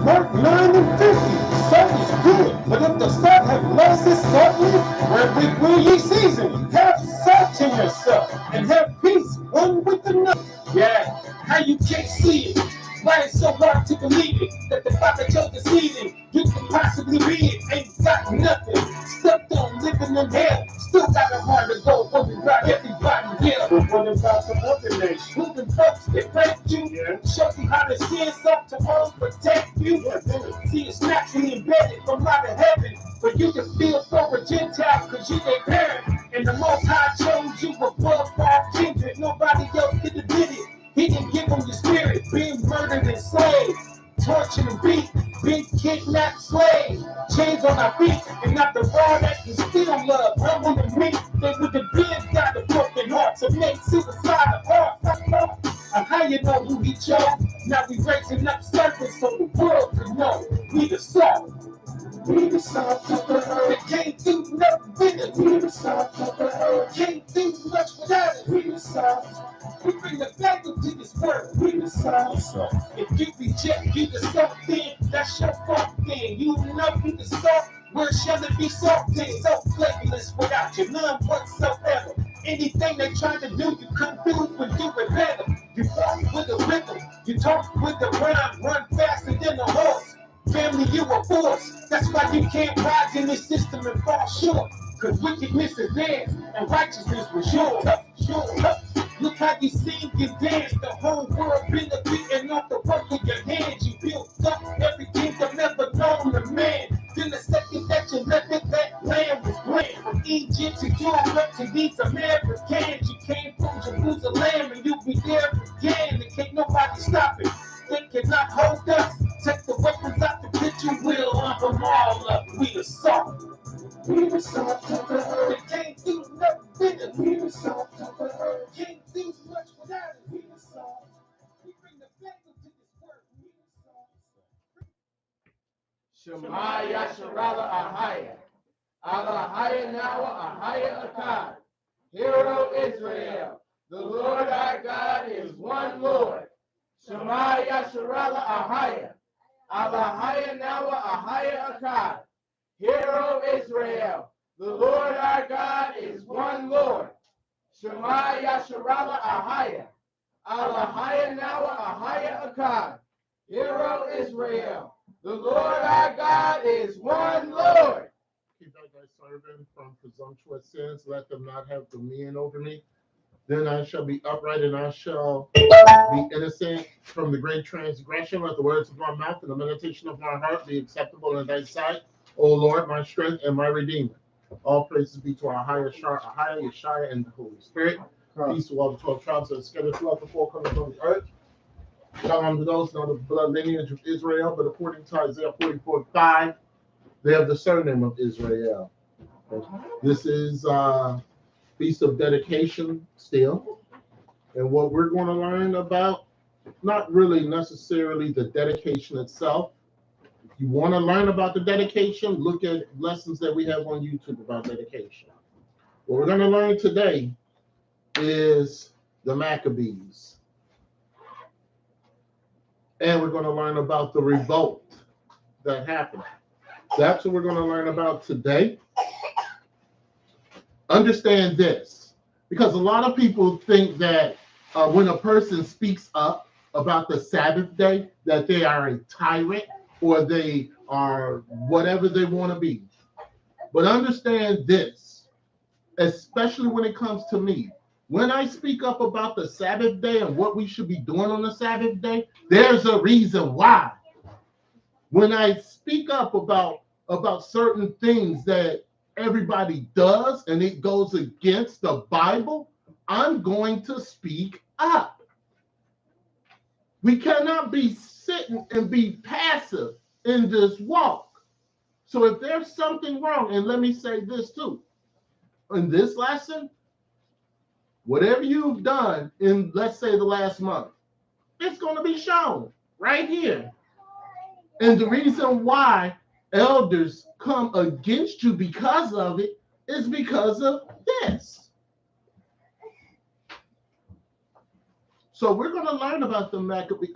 Mark 9 and 50. Salt is good, but if the salt have lost its saltness, wherewith will ye season? Have salt in yourself, and have peace one with another. Yeah, how you can't see it? Why it's so hard to believe it? That the Father chose the season, you can possibly be it. Ain't got nothing, stepped on living in hell. Still got a heart to go, but we got everybody here. But what about some other nations? Moving folks that break you, show you how to see yourself to hold, protect you. See, it's naturally embedded from out of heaven for you to feel for a Gentile, cause you their parent. And the Most High chose you above all kindred. Nobody else could have did it. He didn't give them the spirit, being murdered and slaves, tortured and beat, being kidnapped slaves, chains on our feet, and not the raw that can still love. Humble and meek, they would have been got a broken heart to make suicide a heart. And how you know who he chose? Now we raising up serpents so the world can know we the salt. We the salt of the earth. They can't do nothing with it. We the salt of the earth. Can't do much without it. We the salt. We bring the flavor to this world. We the salt. If you reject, you the salt then. That's your fault then. You know you the salt. Where shall it be salted? So flavorless without you, none whatsoever. Anything they try to do, you couldn't do when you were better. You walk with a rhythm. You talk with the rhyme. Run faster than a horse. Family, you a force. That's why you can't rise in this system and fall short. Cause wickedness is theirs and righteousness was yours. Look how you sing and dance. The whole world benefiting off the work of your hands. You built up every kingdom ever known to man. Then the second that you left it, that land was bland. From Egypt to Europe to these Americans. You came from Jerusalem and you'll be there again. And can't nobody stop it. They cannot hold us. Take the weapons out the pit, you will lump them all up. We the salt. We the salt of the earth. They can't do nothing with it. We the salt of the earth. Can't do much without it. We the salt. We bring the flavor to this work. We the salt. Shema Yasharala Ahaya. Alahaya Nawa Ahaya Akkad. Hero Israel. The Lord our God is one Lord. Shema Yasharala Ahaya. Alahaya Nawa Ahaya Akkad. Hero Israel. The Lord our God is one Lord. Shema Yasharala Ahaya. Alahaya Nawa Ahaya Akkad. Hero Israel. The Lord our God is one Lord. Keep out thy servant from presumptuous sins. Let them not have dominion over me. Then I shall be upright and I shall be innocent from the great transgression. Let the words of my mouth and the meditation of my heart be acceptable in thy sight, O Lord, my strength and my redeemer. All praises be to our higher Yeshua, and the Holy Spirit. Peace to all the 12 tribes that are scattered throughout the four corners of the earth. Shalom to those not of the blood lineage of Israel, but according to Isaiah 44:5, they have the surname of Israel. This is Feast of Dedication still. And what we're going to learn about, not really necessarily the dedication itself. If you want to learn about the dedication, look at lessons that we have on YouTube about dedication. What we're going to learn today is the Maccabees. And we're going to learn about the revolt that happened. That's what we're going to learn about today. Understand this, because a lot of people think that when a person speaks up about the Sabbath day, that they are a tyrant or they are whatever they want to be. But understand this, especially when it comes to me. When I speak up about the Sabbath day and what we should be doing on the Sabbath day, there's a reason why. When I speak up about certain things that everybody does and it goes against the Bible, I'm going to speak up. We cannot be sitting and be passive in this walk. So if there's something wrong, and let me say this too, in this lesson, whatever you've done in, let's say, the last month, it's going to be shown right here. And the reason why elders come against you because of it is because of this. So we're going to learn about the Maccabees.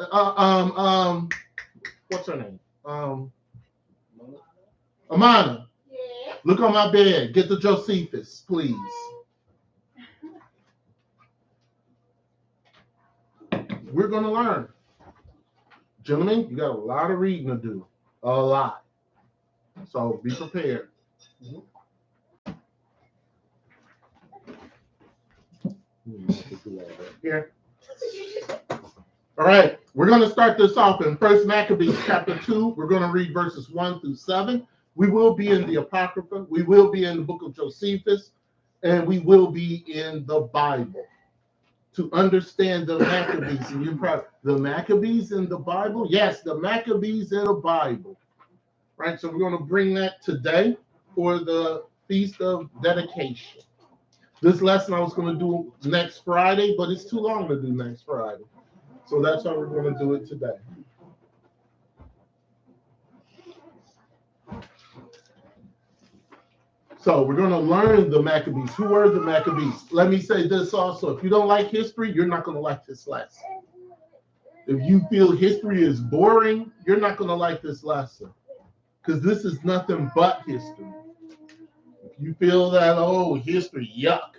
What's her name? Amana. Yeah. Look on my bed. Get the Josephus, please. We're going to learn. Gentlemen, you got a lot of reading to do. A lot. So be prepared. Here. All right. We're going to start this off in 1 Maccabees chapter 2. We're going to read verses 1 through 7. We will be in the Apocrypha. We will be in the book of Josephus. And we will be in the Bible. To understand the Maccabees, and you're probably, the Maccabees in the Bible? Yes, the Maccabees in the Bible. Right, so we're going to bring that today for the Feast of Dedication. This lesson I was going to do next Friday, but it's too long to do next Friday. So that's why we're going to do it today. So we're going to learn the Maccabees. Who were the Maccabees? Let me say this also. If you don't like history, you're not going to like this lesson. If you feel history is boring, you're not going to like this lesson. Because this is nothing but history. If you feel that, oh, history, yuck,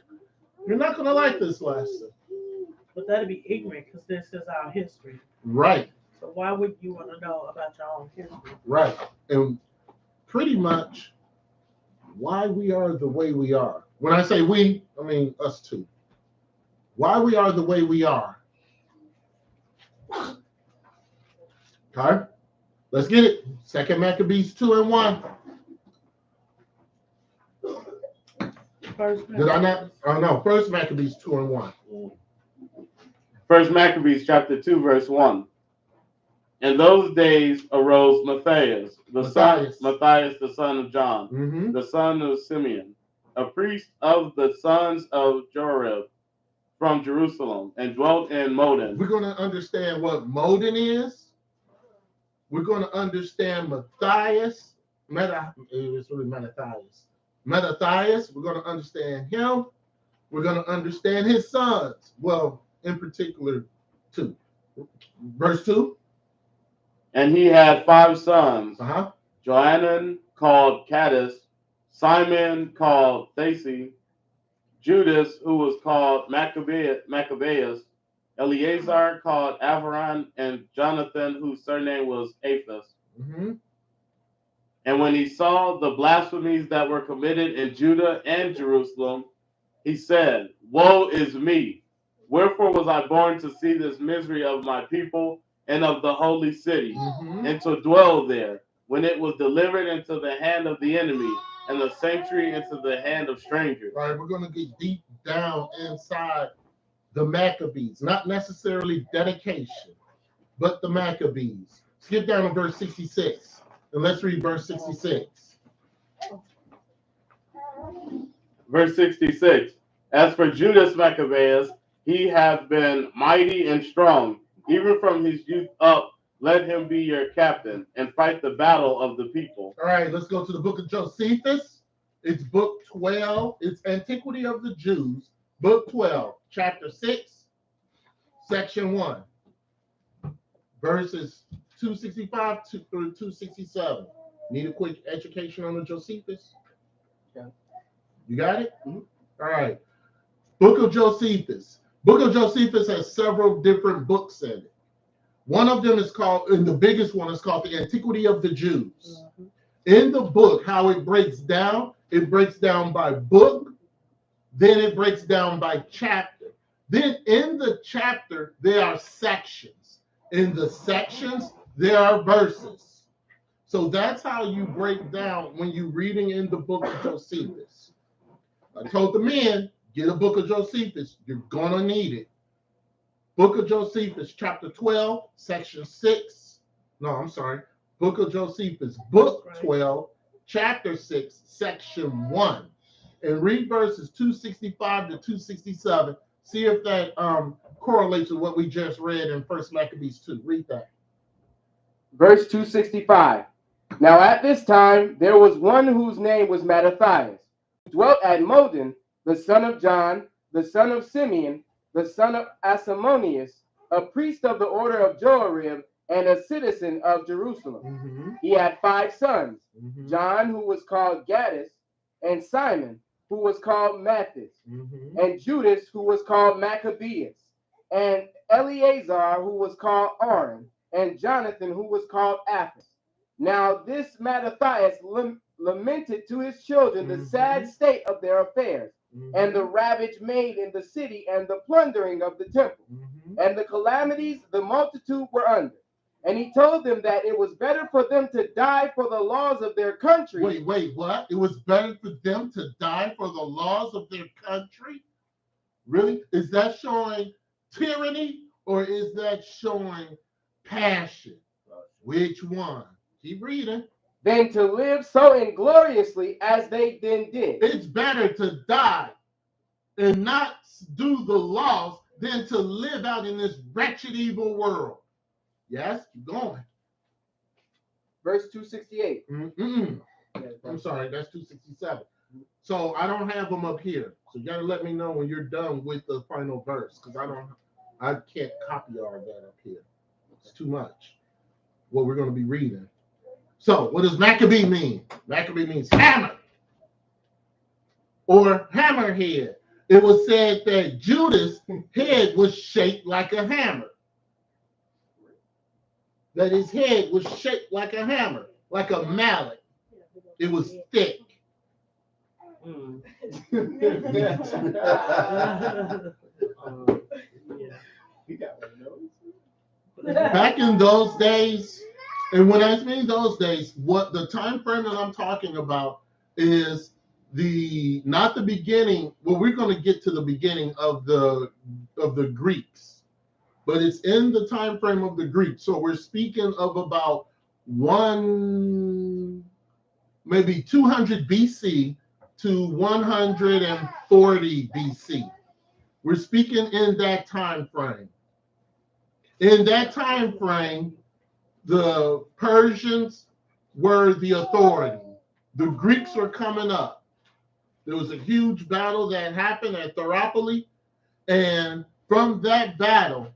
you're not going to like this lesson. But that'd be ignorant because this is our history. Right. So why would you want to know about your own history? Right. And pretty much why we are the way we are. When I say we, I mean us too. Why we are the way we are. Okay? Let's get it. 2 Maccabees 2 and 1. Did I not? Oh no, 1 Maccabees 2 and 1. 1 Maccabees chapter 2, verse 1. In those days arose Matthias, the son of John, the son of Simeon, a priest of the sons of Jorib from Jerusalem, and dwelt in Modin. We're going to understand what Modin is. We're going to understand Matthias. It's really Matthias. Matthias, we're going to understand him. We're going to understand his sons. Well, in particular, 2. Verse 2. And he had 5 sons. Johanan called Caddis, Simon called Thasi, Judas, who was called Maccabeus, Eleazar called Avaran, and Jonathan, whose surname was Aphas. And when he saw the blasphemies that were committed in Judah and Jerusalem, he said, Woe is me! Wherefore was I born to see this misery of my people and of the holy city, and to dwell there, when it was delivered into the hand of the enemy, and the sanctuary into the hand of strangers. All right, we're going to get deep down inside the Maccabees, not necessarily dedication, but the Maccabees. Skip down to verse 66, and let's read verse 66. Verse 66. As for Judas Maccabeus, he hath been mighty and strong, even from his youth up. Let him be your captain and fight the battle of the people. All right, let's go to the book of Josephus. It's book 12. It's Antiquity of the Jews, book 12, chapter 6, section 1, verses 265 through 267. Need a quick education on the Josephus? Yeah. You got it? All right. Book of Josephus. Book of Josephus has several different books in it. One of them is called, and the biggest one is called the Antiquity of the Jews. In the book, how it breaks down by book, then it breaks down by chapter. Then in the chapter, there are sections. In the sections, there are verses. So that's how you break down when you're reading in the book of Josephus. I told the men, get a book of Josephus. You're going to need it. Book of Josephus, chapter 12, section 6. No, I'm sorry. Book of Josephus, book 12, chapter 6, section 1. And read verses 265 to 267. See if that correlates with what we just read in 1 Maccabees 2. Read that. Verse 265. Now at this time there was one whose name was Mattathias, who dwelt at Modin, the son of John, the son of Simeon, the son of Asamoneus, a priest of the order of Joarib, and a citizen of Jerusalem. Mm-hmm. He had 5 sons, Mm-hmm. John, who was called Gaddis, and Simon, who was called Matthias, Mm-hmm. and Judas, who was called Maccabeus, and Eleazar, who was called Aaron, and Jonathan, who was called Apphus. Now this Mattathias lamented to his children the sad state of their affairs, and the ravage made in the city, and the plundering of the temple, and the calamities the multitude were under. And he told them that it was better for them to die for the laws of their country. Wait, what? It was better for them to die for the laws of their country? Really? Is that showing tyranny or is that showing passion? Which one? Keep reading. Than to live so ingloriously as they then did. It's better to die and not do the laws than to live out in this wretched, evil world. Yes, keep going. Verse 268. I'm sorry, that's 267. So I don't have them up here. So you gotta let me know when you're done with the final verse, because I can't copy all of that up here. It's too much. What we're gonna be reading. So what does Maccabee mean? Maccabee means hammer or hammerhead. It was said that Judas' head was shaped like a hammer. That his head was shaped like a hammer, like a mallet. It was thick. Back in those days, and when I mean those days, what the time frame that I'm talking about is not the beginning. Well, we're going to get to the beginning of the Greeks, but it's in the time frame of the Greeks. So we're speaking of about maybe 200 BC to 140 BC. We're speaking in that time frame. In that time frame, the Persians were the authority. The Greeks were coming up. There was a huge battle that happened at Thermopylae, and from that battle,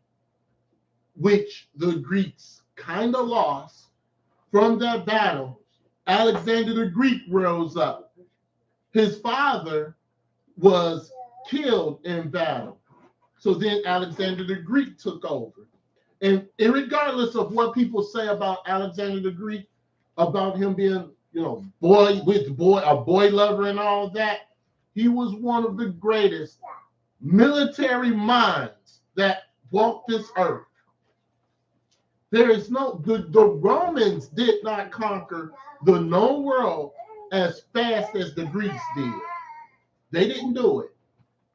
which the Greeks kind of lost, from that battle, Alexander the Greek rose up. His father was killed in battle. So then Alexander the Greek took over. And regardless of what people say about Alexander the Greek, about him being, a boy lover and all that, he was one of the greatest military minds that walked this earth. The Romans did not conquer the known world as fast as the Greeks did. They didn't do it,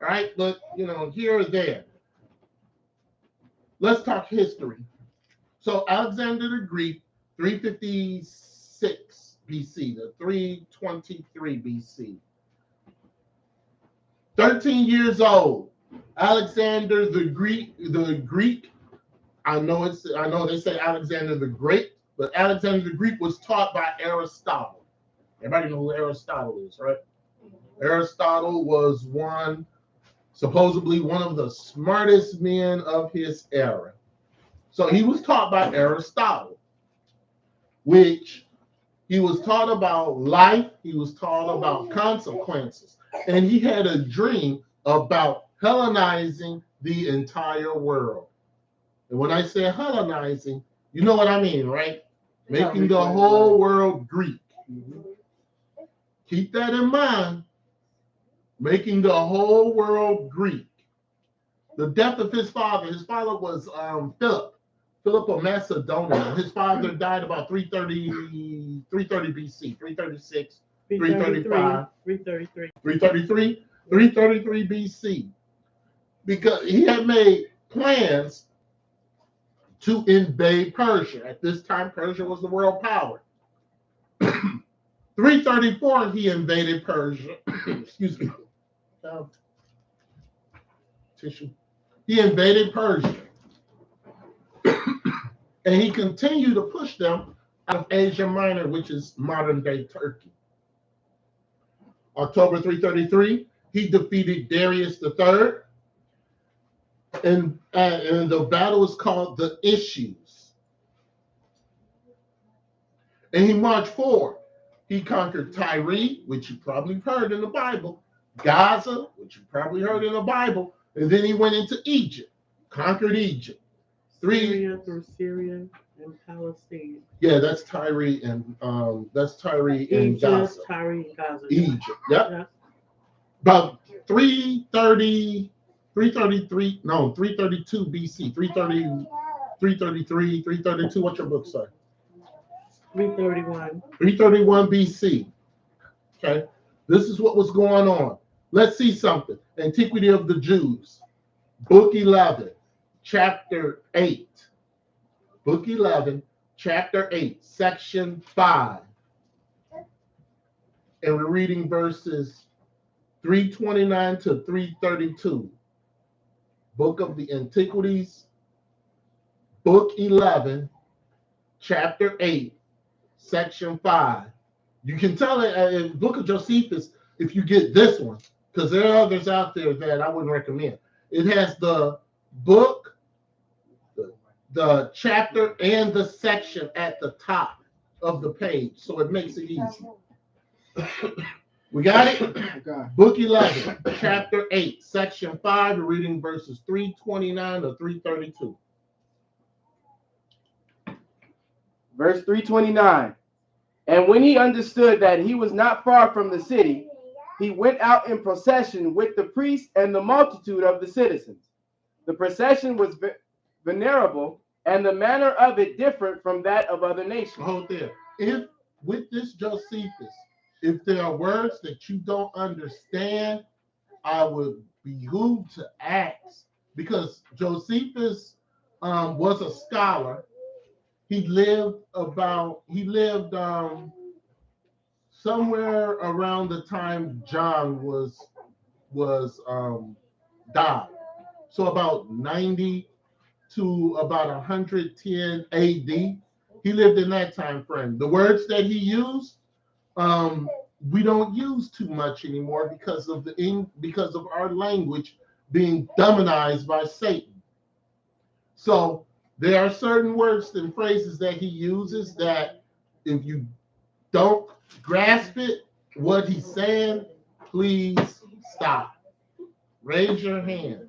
right? But, here or there. Let's talk history. So Alexander the Greek, 356 BC to 323 BC. 13 years old. Alexander the Greek, I know they say Alexander the Great, but Alexander the Greek was taught by Aristotle. Everybody know who Aristotle is, right? Aristotle was supposedly one of the smartest men of his era. So he was taught by Aristotle, which he was taught about life, he was taught about consequences, and he had a dream about Hellenizing the entire world. And when I say Hellenizing, you know what I mean, right? Making the whole world Greek. Keep that in mind. Making the whole world Greek. The death of his father was Philip. Philip of Macedonia. His father died about 330 BC, 336, 335, 333. 333 BC. Because he had made plans to invade Persia. At this time, Persia was the world power. 334, he invaded Persia. Excuse me. Tissue. He invaded Persia. And he continued to push them out of Asia Minor, which is modern day Turkey. October 333, he defeated Darius III. And the battle is called the Issues. And he marched forward. He conquered Tyre, which you probably heard in the Bible, Gaza, which you probably heard in the Bible, and then he went into Egypt, conquered Egypt. Syria through Syria and Palestine. Yeah, that's Tyre and Egypt, Gaza. Tyre and Gaza. Egypt. Yep. Yeah. About 332 BC, 333, 332. What's your book say? 331. 331 BC. Okay, this is what was going on. Let's see something. Antiquity of the Jews, Book 11, Chapter 8. Book 11, Chapter 8, Section 5. And we're reading verses 329 to 332. Book of the Antiquities, Book 11, Chapter 8, Section 5. You can tell it in Book of Josephus if you get this one, because there are others out there that I wouldn't recommend. It has the book, the chapter, and the section at the top of the page, so it makes it easy. We got it? Book 11, Chapter 8, Section 5, we're reading verses 329 to 332. Verse 329. And when he understood that he was not far from the city, he went out in procession with the priests and the multitude of the citizens. The procession was venerable, and the manner of it different from that of other nations. Hold there. If with this Josephus, if there are words that you don't understand, I would behoove to ask, because Josephus was a scholar. He lived somewhere around the time John was died. So about 90 to about 110 AD. He lived in that time frame. The words that he used, we don't use too much anymore because of our language being demonized by Satan. So there are certain words and phrases that he uses that if you don't grasp it, what he's saying, please stop. Raise your hand.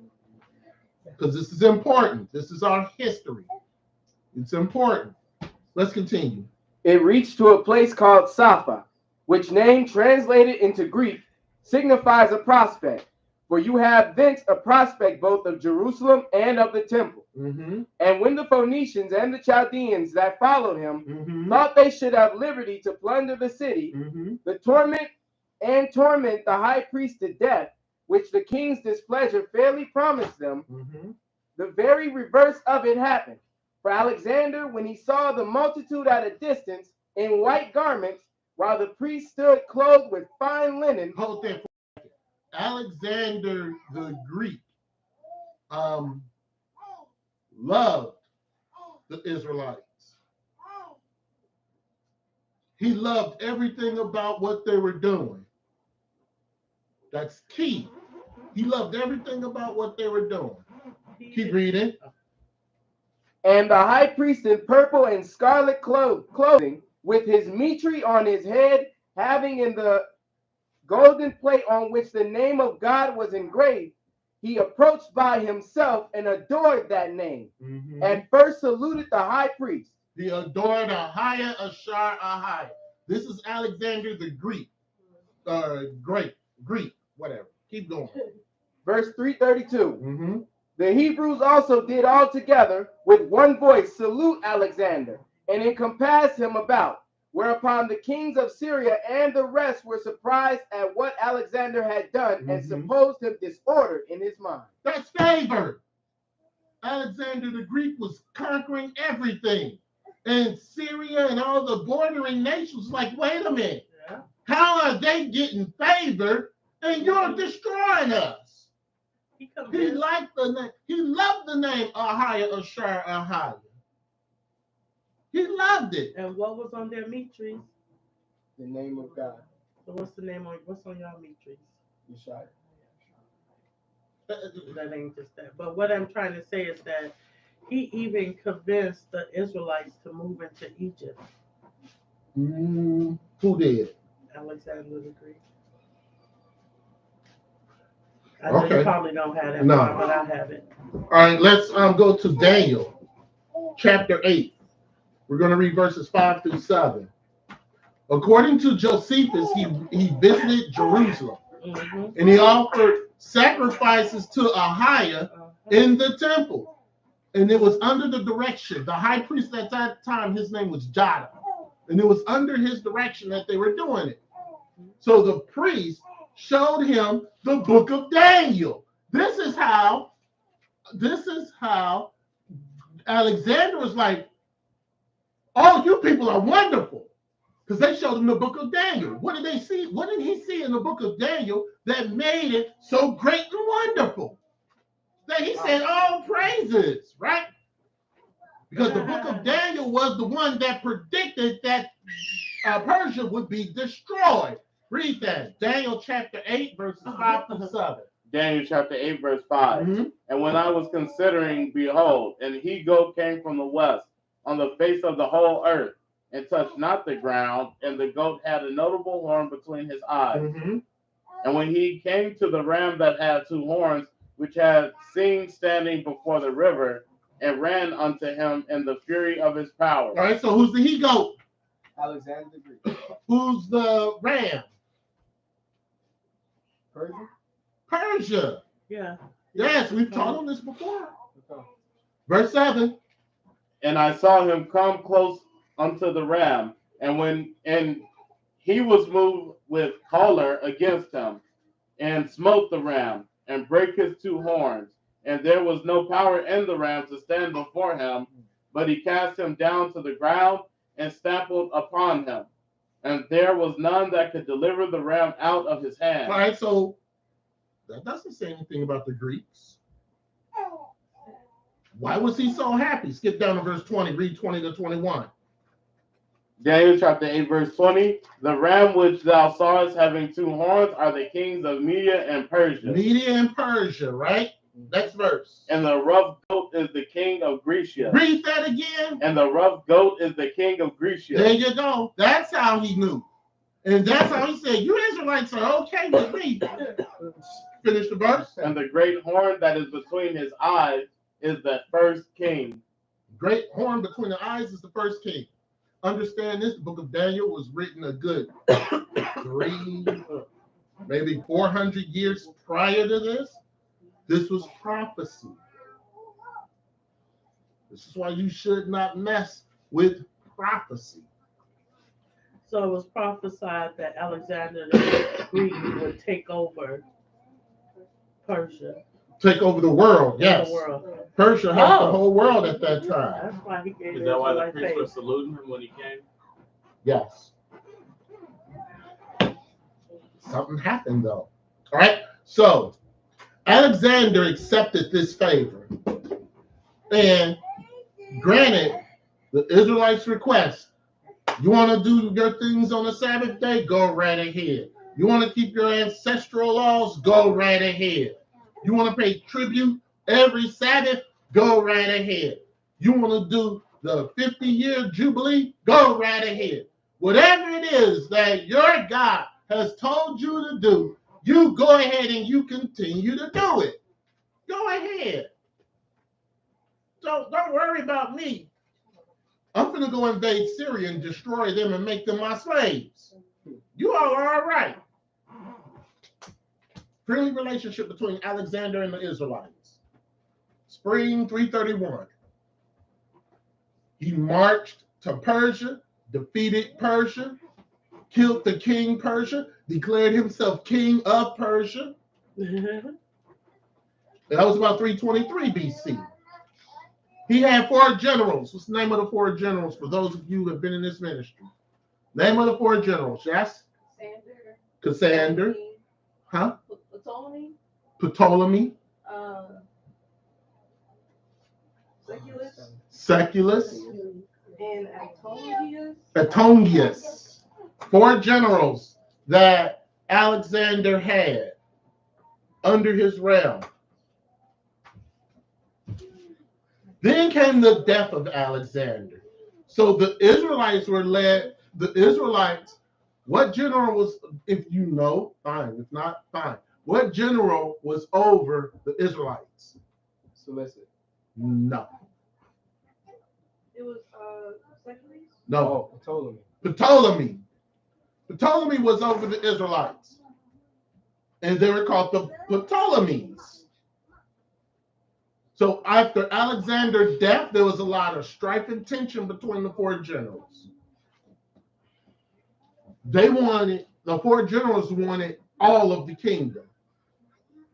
Because this is important. This is our history. It's important. Let's continue. It reached to a place called Sapha, which name translated into Greek signifies a prospect. For you have thence a prospect both of Jerusalem and of the temple. Mm-hmm. And when the Phoenicians and the Chaldeans that followed him Mm-hmm. thought they should have liberty to plunder the city, Mm-hmm. the torment the high priest to death, which the king's displeasure fairly promised them, Mm-hmm. the very reverse of it happened. For Alexander, when he saw the multitude at a distance in white garments, while the priest stood clothed with fine linen. Hold there. Alexander the Greek loved the Israelites. He loved everything about what they were doing. That's key. He loved everything about what they were doing. Keep reading. And the high priest in purple and scarlet clothing, with his mitre on his head, having in the golden plate on which the name of God was engraved, he approached by himself and adored that name. Mm-hmm. And first saluted the high priest. He adored Ahiah, Ashar, Ahiah. This is Alexander the Greek. Greek, whatever. Keep going. Verse 332. Mm-hmm. The Hebrews also did all together with one voice salute Alexander, and encompass him about. Whereupon the kings of Syria and the rest were surprised at what Alexander had done, and supposed him disordered in his mind. That's favor. Alexander the Greek was conquering everything. And Syria and all the bordering nations like, wait a minute. Yeah. How are they getting favor and you're destroying us? He liked the name. He loved the name Ahiah, Ashar, Ahiah. He loved it. And what was on their meat trees? The name of God. So what's on y'all meat trees? Yeshua. That ain't just that. But what I'm trying to say is that he even convinced the Israelites to move into Egypt. Who did? Alexander the Greek. I know you probably don't have that part, but I have it. All right, let's go to Daniel, chapter 8. We're going to read verses 5 through 7. According to Josephus, he visited Jerusalem, and he offered sacrifices to Ahiah in the temple. And it was under the direction, the high priest at that time, his name was Jotham. And it was under his direction that they were doing it. So the priest showed him the book of Daniel. This is how Alexander was like, oh, you people are wonderful. Because they showed him the book of Daniel. What did they see? What did he see in the book of Daniel that made it so great and wonderful? That he said, all praises, right? Because the book of Daniel was the one that predicted that Persia would be destroyed. Read that. Daniel chapter 8, verses 5 through 7. Daniel chapter 8, verse 5. And when I was considering, behold, an he-goat came from the west on the face of the whole earth, and touched not the ground, and the goat had a notable horn between his eyes. And when he came to the ram that had two horns, which had seen standing before the river, and ran unto him in the fury of his power. All right, so who's the he-goat? Alexander the Greek. Who's the ram? Persia? Persia. Yeah. Yes, we've taught on this before. Verse 7. And I saw him come close unto the ram, and he was moved with choler against him, and smote the ram, and brake his two horns. And there was no power in the ram to stand before him, but he cast him down to the ground, and stamped upon him. And there was none that could deliver the ram out of his hand. All right, so that doesn't say anything about the Greeks. Why was he so happy? Skip down to verse 20. Read 20 to 21. Daniel chapter 8, verse 20. The ram which thou sawest having two horns are the kings of Media and Persia. Media and Persia, right? Next verse. And the rough goat is the king of Grecia. Read that again. And the rough goat is the king of Grecia. There you go. That's how he knew. And that's how he said, you Israelites are okay with me. Finish the verse. And the great horn that is between his eyes is the first king. Great horn between the eyes is the first king. Understand this, the book of Daniel was written a good 300, maybe 400 years prior to this. This was prophecy. This is why you should not mess with prophecy. So it was prophesied that Alexander the Greek would take over Persia. Take over the world, yes. The world. Persia had the whole world at that time. That's why he gave Is that why the priests were saluting him when he came? Yes. Something happened though. All right. So Alexander accepted this favor and granted the Israelites' request. You want to do your things on the Sabbath day? Go right ahead. You want to keep your ancestral laws? Go right ahead. You want to pay tribute every Sabbath? Go right ahead. You want to do the 50-year Jubilee? Go right ahead. Whatever it is that your God has told you to do, you go ahead and you continue to do it. Go ahead. Don't worry about me. I'm going to go invade Syria and destroy them and make them my slaves. You all are all right. Friendly relationship between Alexander and the Israelites. spring 331. He marched to Persia, defeated Persia, killed the king Persia, declared himself king of Persia. That was about 323 BC. He had 4 generals. What's the name of the 4 generals for those of you who have been in this ministry? Name of the 4 generals, yes? Cassander. Huh? Ptolemy. Seculus. And Antonius. 4 generals that Alexander had under his realm. Then came the death of Alexander. So the Israelites were led, what general was, if you know, fine. If not, fine. What general was over the Israelites? Solicit. No. It was Seculus? No. Ptolemy. Ptolemy. Ptolemy was over the Israelites. And they were called the Ptolemies. So after Alexander's death, there was a lot of strife and tension between the 4 generals. The 4 generals wanted all of the kingdom.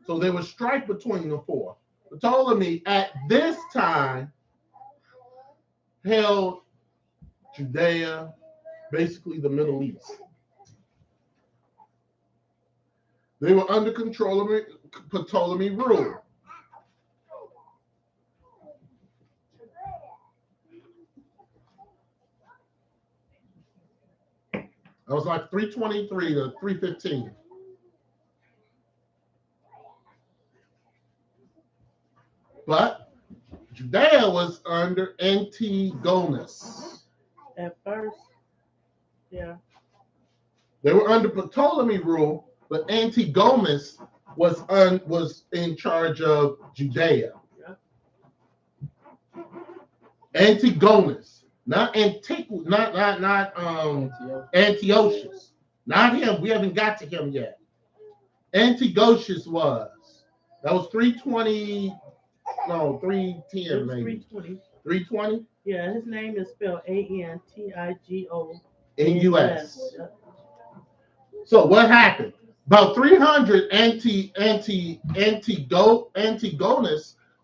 So there was strife between the 4. Ptolemy at this time held Judea, basically the Middle East. They were under control of Ptolemy rule. That was like 323 to 315. But Judea was under Antigonus. At first, yeah. They were under Ptolemy rule, but Antigonus was in charge of Judea. Yeah. Antigonus, not Antiochus, not him. We haven't got to him yet. Antiochus was. That was 320. No, 310 maybe. 320. 320? Yeah, his name is spelled Antigo. N-U-S. Yeah. So what happened? About 300 Antigonus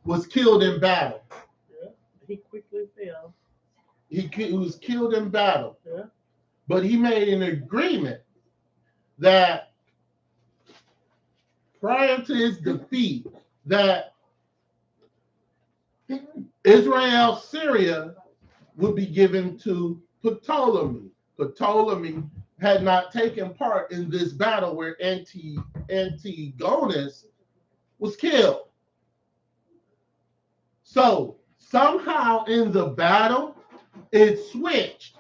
was killed in battle. Yeah. He quickly fell. He was killed in battle. Yeah. But he made an agreement that prior to his defeat, that Israel, Syria would be given to Ptolemy. Ptolemy had not taken part in this battle where Antigonus was killed. So somehow in the battle, it switched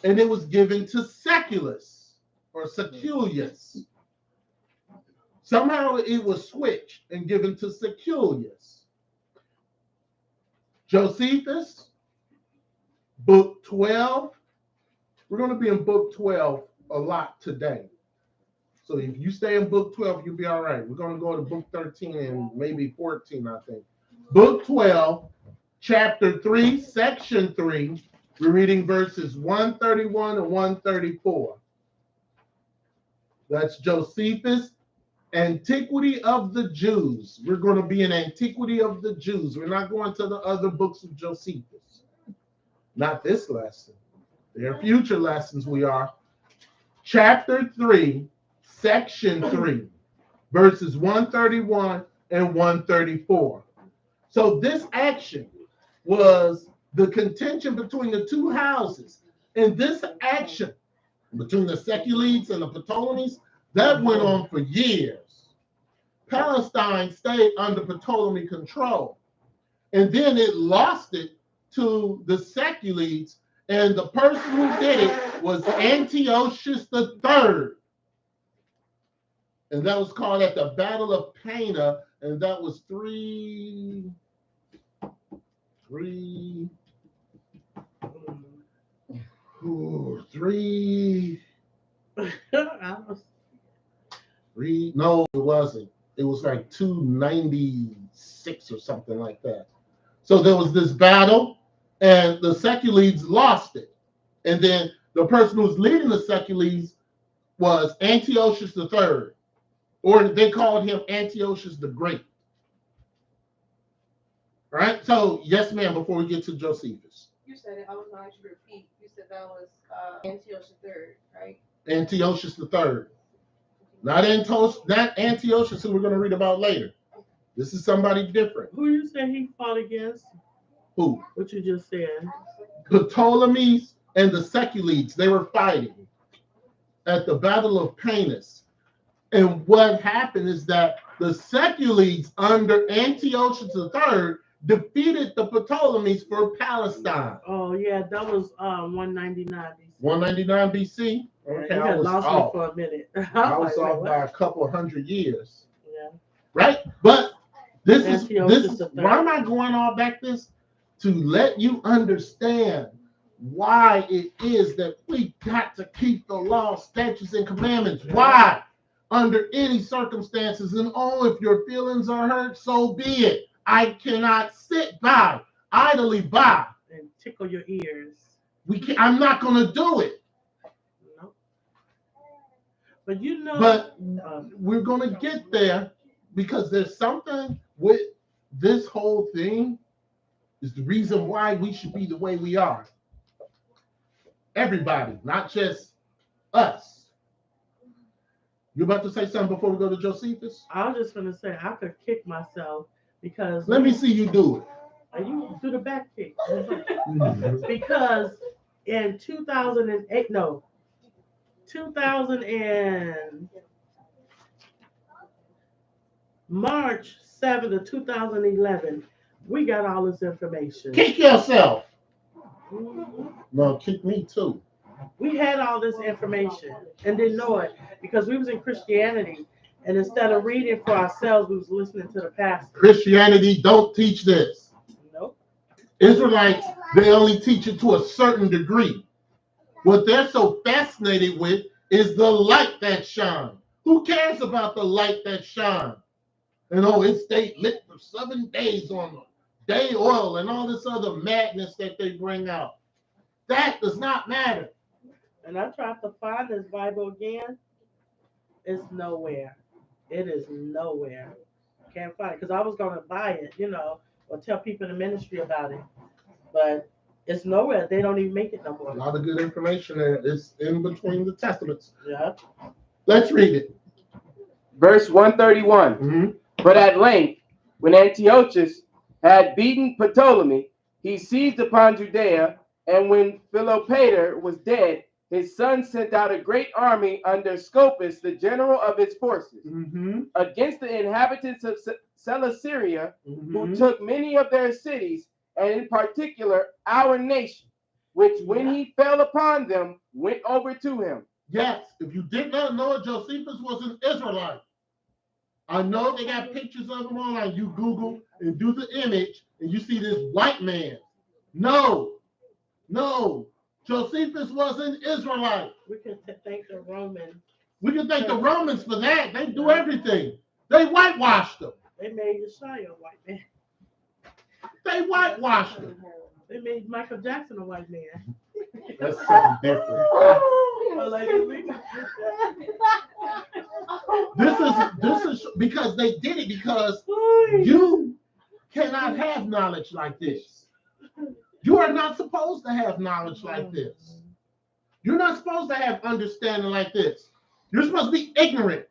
and it was given to Seculus or Seculius. Somehow it was switched and given to Seculius. Josephus, book 12. We're going to be in book 12 a lot today. So if you stay in book 12, you'll be all right. We're going to go to book 13 and maybe 14, I think. Book 12, chapter 3, section 3. We're reading verses 131 and 134. That's Josephus, Antiquity of the Jews. We're going to be in Antiquity of the Jews. We're not going to the other books of Josephus. Not this lesson. There are future lessons we are. Chapter 3, section 3, verses 131 and 134. So this action was the contention between the 2 houses. And this action between the Seculites and the Ptolemies, that went on for years. Palestine stayed under Ptolemy control. And then it lost it to the Seculites, and the person who did it was Antiochus III. And that was called at the Battle of Cana, and that was 3. No, it wasn't. It was like 296 or something like that. So there was this battle, and the Seculides lost it. And then the person who was leading the Seculides was Antiochus III, or they called him Antiochus the Great. All right. So yes, ma'am. Before we get to Josephus, You said it. I was going to actually repeat. You said that was Antiochus III, right? Antiochus III, not Antiochus, who we're going to read about later. This is somebody different. Who you say he fought against? Who? What you just said. Ptolemies and the Seculides. They were fighting at the Battle of Panis. And what happened is that the Seculides under Antiochus III defeated the Ptolemies for Palestine. Oh yeah, that was 199 BC. 199 BC. Okay, you I was lost off. me for a minute. I was off by a couple 100 years. Yeah. Right? But this Antiochus is III. why am I going all back this? To let you understand why it is that we got to keep the law, statutes, and commandments. Why? Under any circumstances, and if your feelings are hurt, so be it. I cannot sit by, idly by, and tickle your ears. I'm not going to do it. No. But you know. But we're going to get there, because there's something with this whole thing is the reason why we should be the way we are. Everybody, not just us. You about to say something before we go to Josephus? I was just going to say I could kick myself because. Let me see you do it. You do the back kick. Because in 2000 and March 7th of 2011, we got all this information. Kick yourself. No, kick me too. We had all this information and didn't know it because we was in Christianity, and instead of reading for ourselves, we was listening to the pastor. Christianity don't teach this. Nope. Israelites, they only teach it to a certain degree. What they're so fascinated with is the light that shines. Who cares about the light that shines? And it stayed lit for 7 days on the day oil and all this other madness that they bring out. That does not matter. And I tried to find this Bible again. It's nowhere. It is nowhere. Can't find it because I was going to buy it, or tell people in the ministry about it. But it's nowhere. They don't even make it no more. A lot of good information there. It's in between the testaments. Yeah. Let's read it. Verse 131. Mm-hmm. But at length, when Antiochus had beaten Ptolemy, he seized upon Judea, and when Philopator was dead, his son sent out a great army under Scopas, the general of his forces, against the inhabitants of Celesyria, who took many of their cities, and in particular our nation, which when he fell upon them, went over to him. Yes, if you did not know, Josephus was an Israelite. I know they got pictures of him online. You Google and do the image, and you see this white man. No. Josephus was an Israelite. We can thank the Romans. We can thank the Romans for that. They do everything. They whitewashed them. They made Yeshua a white man. They whitewashed him. They made Michael Jackson a white man. That's something different. This is because they did it because you cannot have knowledge like this. You are not supposed to have knowledge like this. You're not supposed to have understanding like this. You're supposed to be ignorant.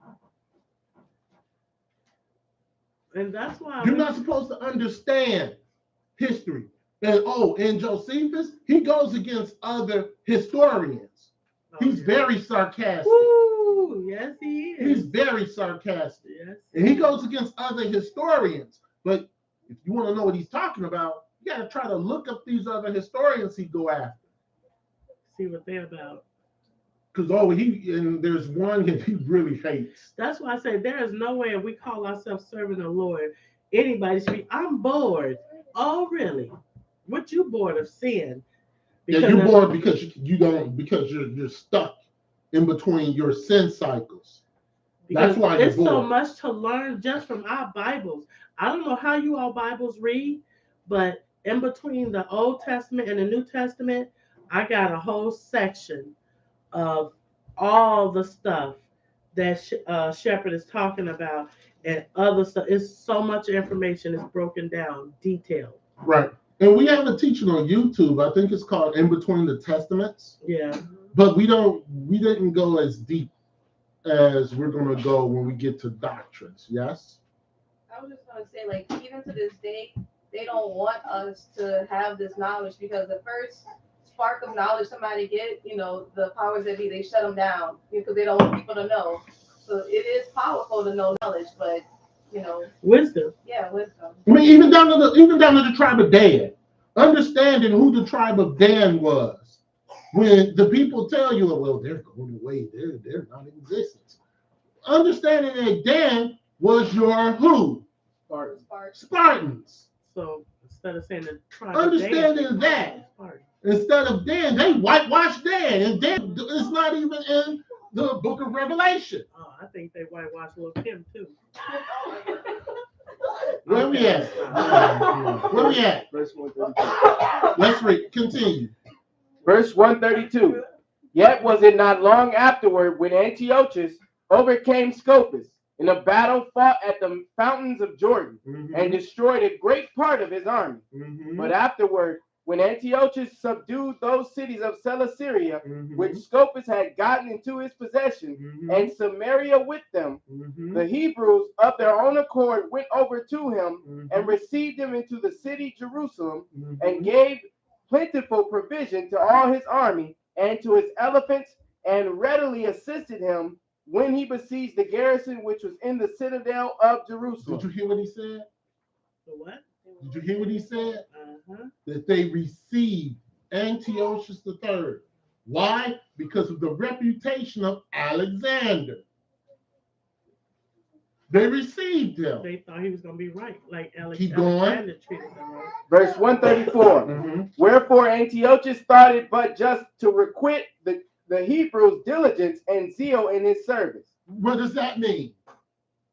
And that's why you're not supposed to understand history. And in Josephus, he goes against other historians. He's very sarcastic. Ooh, yes, he is. He's very sarcastic. Yes. And he goes against other historians. But if you want to know what he's talking about, you got to try to look up these other historians he go after. See what they're about. Because there's one that he really hates. That's why I say there is no way if we call ourselves serving the Lord, anybody should be. I'm bored. Oh, really? What you bored of sin? Because you're bored because you're stuck in between your sin cycles. That's why you're bored. It's so much to learn just from our Bibles. I don't know how you all Bibles read, but in between the Old Testament and the New Testament, I got a whole section of all the stuff that Shepherd is talking about and other stuff. It's so much information is broken down, detailed. Right. And we have a teaching on YouTube. I think it's called In Between the Testaments. Yeah. But we didn't go as deep as we're gonna go when we get to doctrines. Yes? I was just gonna say, like, even to this day, they don't want us to have this knowledge because the first spark of knowledge somebody get, the powers that be, they shut them down because they don't want people to know. So it is powerful to know knowledge, but wisdom. Yeah, wisdom. I mean, even down to the tribe of Dan, understanding who the tribe of Dan was. When the people tell you, well, they're going away, they're not in existence. Understanding that Dan was your who? Spartans. So instead of saying the tribe understanding of Dan, that, instead of Dan, they whitewashed Dan, and Dan is not even in the book of Revelation. Oh, I think they whitewashed little Kim too. Where we at? Where we at? Verse 132. Let's read. Continue. Verse 132. Yet was it not long afterward when Antiochus overcame Scopas in a battle fought at the fountains of Jordan and destroyed a great part of his army. But afterward, when Antiochus subdued those cities of Celesyria, which Scopas had gotten into his possession, and Samaria with them, the Hebrews of their own accord went over to him and received him into the city Jerusalem and gave plentiful provision to all his army and to his elephants, and readily assisted him when he besieged the garrison which was in the citadel of Jerusalem. Did you hear what he said? The what? Did you hear what he said? Uh-huh. That they received Antiochus III. Why? Because of the reputation of Alexander. They received him. They thought he was going to be right, like Keep going. Alexander treated them right. Verse 134. Wherefore Antiochus thought it but just to requite the Hebrews' diligence and zeal in his service. What does that mean?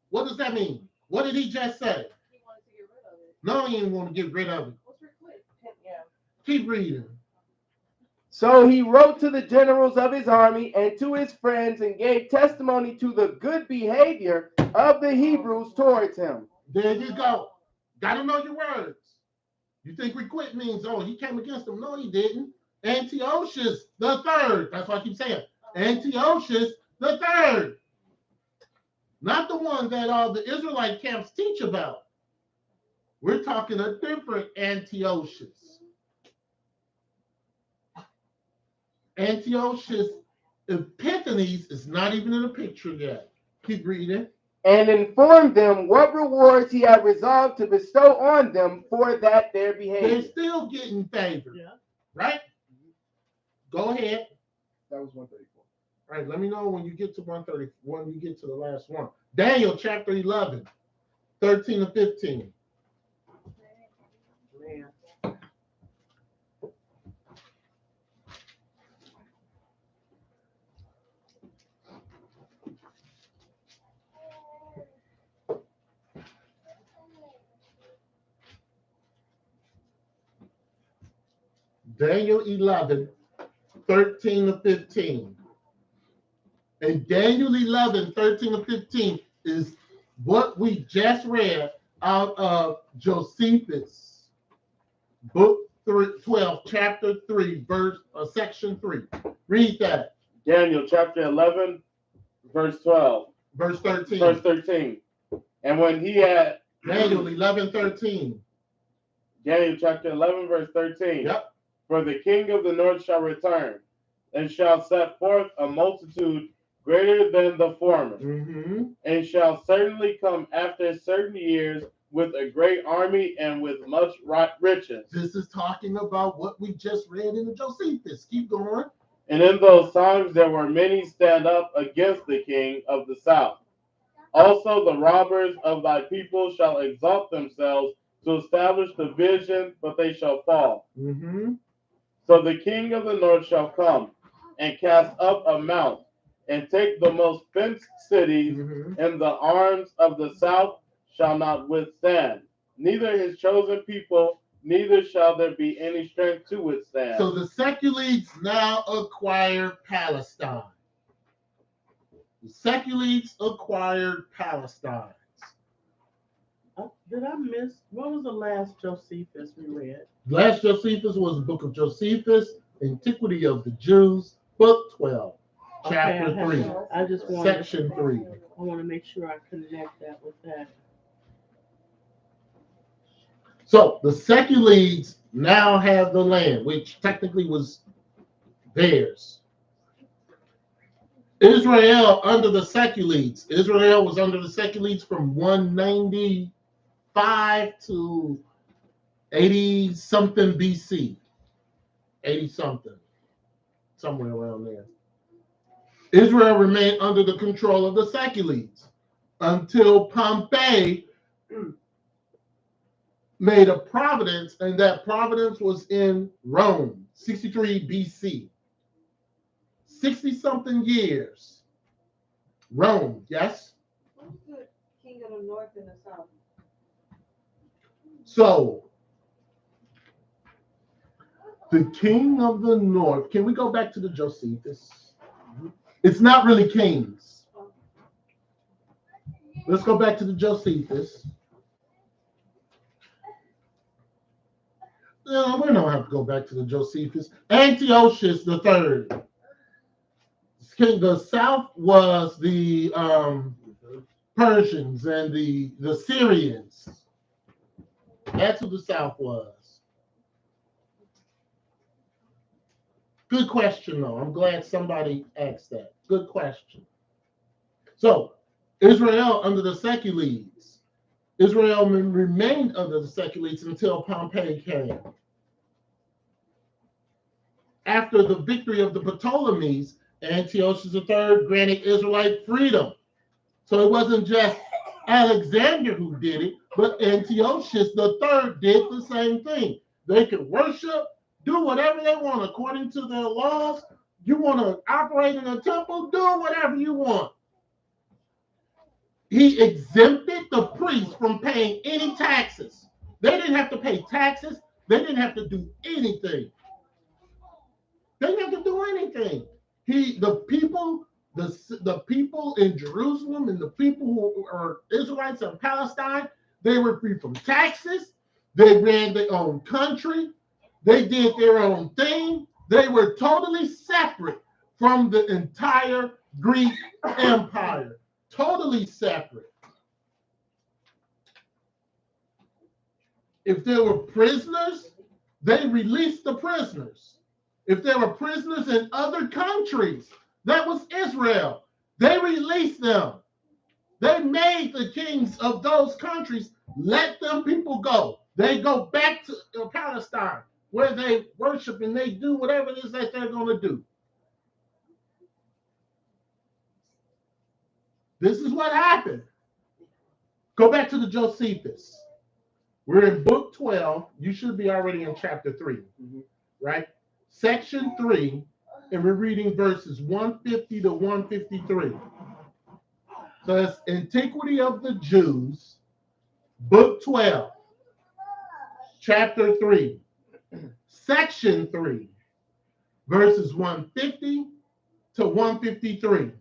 What does that mean? What did he just say? He wanted to get rid of it. No, he didn't want to get rid of it. What's requite? Yeah. Keep reading. So he wrote to the generals of his army and to his friends and gave testimony to the good behavior of the Hebrews towards him. There you go. Got to know your words. You think requite means, oh, he came against them. No, he didn't. Antiochus the third. That's what I keep saying. Antiochus the third. Not the one that all the Israelite camps teach about. We're talking a different Antiochus. Antiochus Epiphanes is not even in the picture yet. Keep reading. And informed them what rewards he had resolved to bestow on them for that their behavior. They're still getting favored. Yeah. Right? Go ahead. That was 134. All right, let me know when you get to 130, when you get to the last one. Daniel chapter 11, 13 to 15. Man. Daniel 11, 13 to 15. And Daniel 11, 13 to 15 is what we just read out of Josephus, book 12, chapter 3, section 3. Read that. Daniel chapter 11, verse 12. Verse 13. Verse 13. And when he had... Daniel 11, 13. Daniel chapter 11, verse 13. Yep. For the king of the north shall return, and shall set forth a multitude greater than the former, and shall certainly come after certain years with a great army and with much riches. This is talking about what we just read in the Josephus. Keep going. And in those times there were many stand up against the king of the south. Also the robbers of thy people shall exalt themselves to establish the vision, but they shall fall. So the king of the north shall come and cast up a mount and take the most fenced cities, and the arms of the south shall not withstand, neither his chosen people neither shall there be any strength to withstand. So the Seculites now acquired Palestine. The Seculites acquired Palestine. Did I miss? What was the last Josephus we read? Last Josephus was the book of Josephus, Antiquity of the Jews, book 12, chapter 3, I just want section 3. I want to make sure I connect that with that. So the Seculites now have the land, which technically was theirs. Israel under the Seculites. Israel was under the Seculites from 195 to 80 something BC. 80 something. Somewhere around there. Israel remained under the control of the Seculites until Pompey made a providence, and that providence was in Rome, 63 BC. 60-something years. Rome, yes? Who's the king of the north and the south? So, the king of the north, can we go back to the Josephus? It's not really kings. Let's go back to the Josephus. No, we don't have to go back to the Josephus. Antiochus III. King, the south was the Persians and the Syrians. That's who the south was. Good question, though. I'm glad somebody asked that. Good question. So, Israel under the Seculites. Israel remained under the Seculites until Pompey came. After the victory of the Ptolemies, Antiochus III granted Israelite freedom. So it wasn't just Alexander who did it, but Antiochus III did the same thing. They could worship, do whatever they want according to their laws. You want to operate in a temple, do whatever you want. He exempted the priests from paying any taxes. They didn't have to pay taxes. They didn't have to do anything. They didn't have to do anything. The people in Jerusalem and the people who are Israelites in Palestine, they were free from taxes. They ran their own country. They did their own thing. They were totally separate from the entire Greek Empire. Totally separate. If there were prisoners, they released the prisoners. If there were prisoners in other countries, that was Israel. They released them. They made the kings of those countries let them people go. They go back to Palestine where they worship and they do whatever it is that they're going to do. This is what happened. Go back to the Josephus. We're in book 12. You should be already in chapter 3, right? Section 3, and we're reading verses 150 to 153. So that's Antiquity of the Jews, book 12, chapter 3, section 3, verses 150 to 153.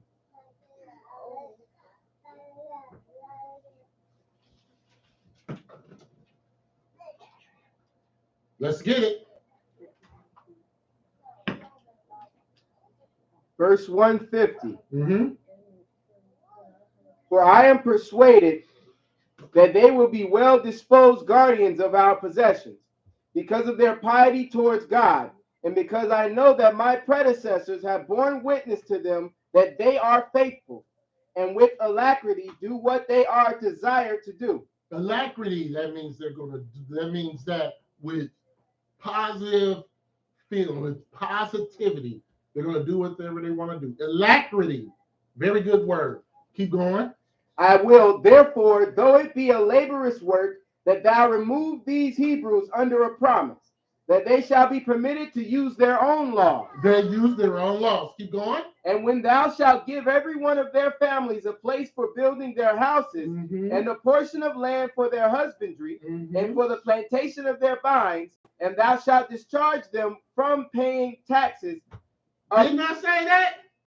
Let's get it. Verse 150. For I am persuaded that they will be well-disposed guardians of our possessions, because of their piety towards God, and because I know that my predecessors have borne witness to them that they are faithful, and with alacrity do what they are desired to do. Alacrity, that means they're going to do, that means that with positive feeling, with positivity, they're going to do whatever they want to do. Alacrity, very good word. Keep going. I will, therefore, though it be a laborious work, that thou remove these Hebrews under a promise, that they shall be permitted to use their own laws. They use their own laws. Keep going. And when thou shalt give every one of their families a place for building their houses, and a portion of land for their husbandry, and for the plantation of their vines, and thou shalt discharge them from paying taxes. Didn't I say that?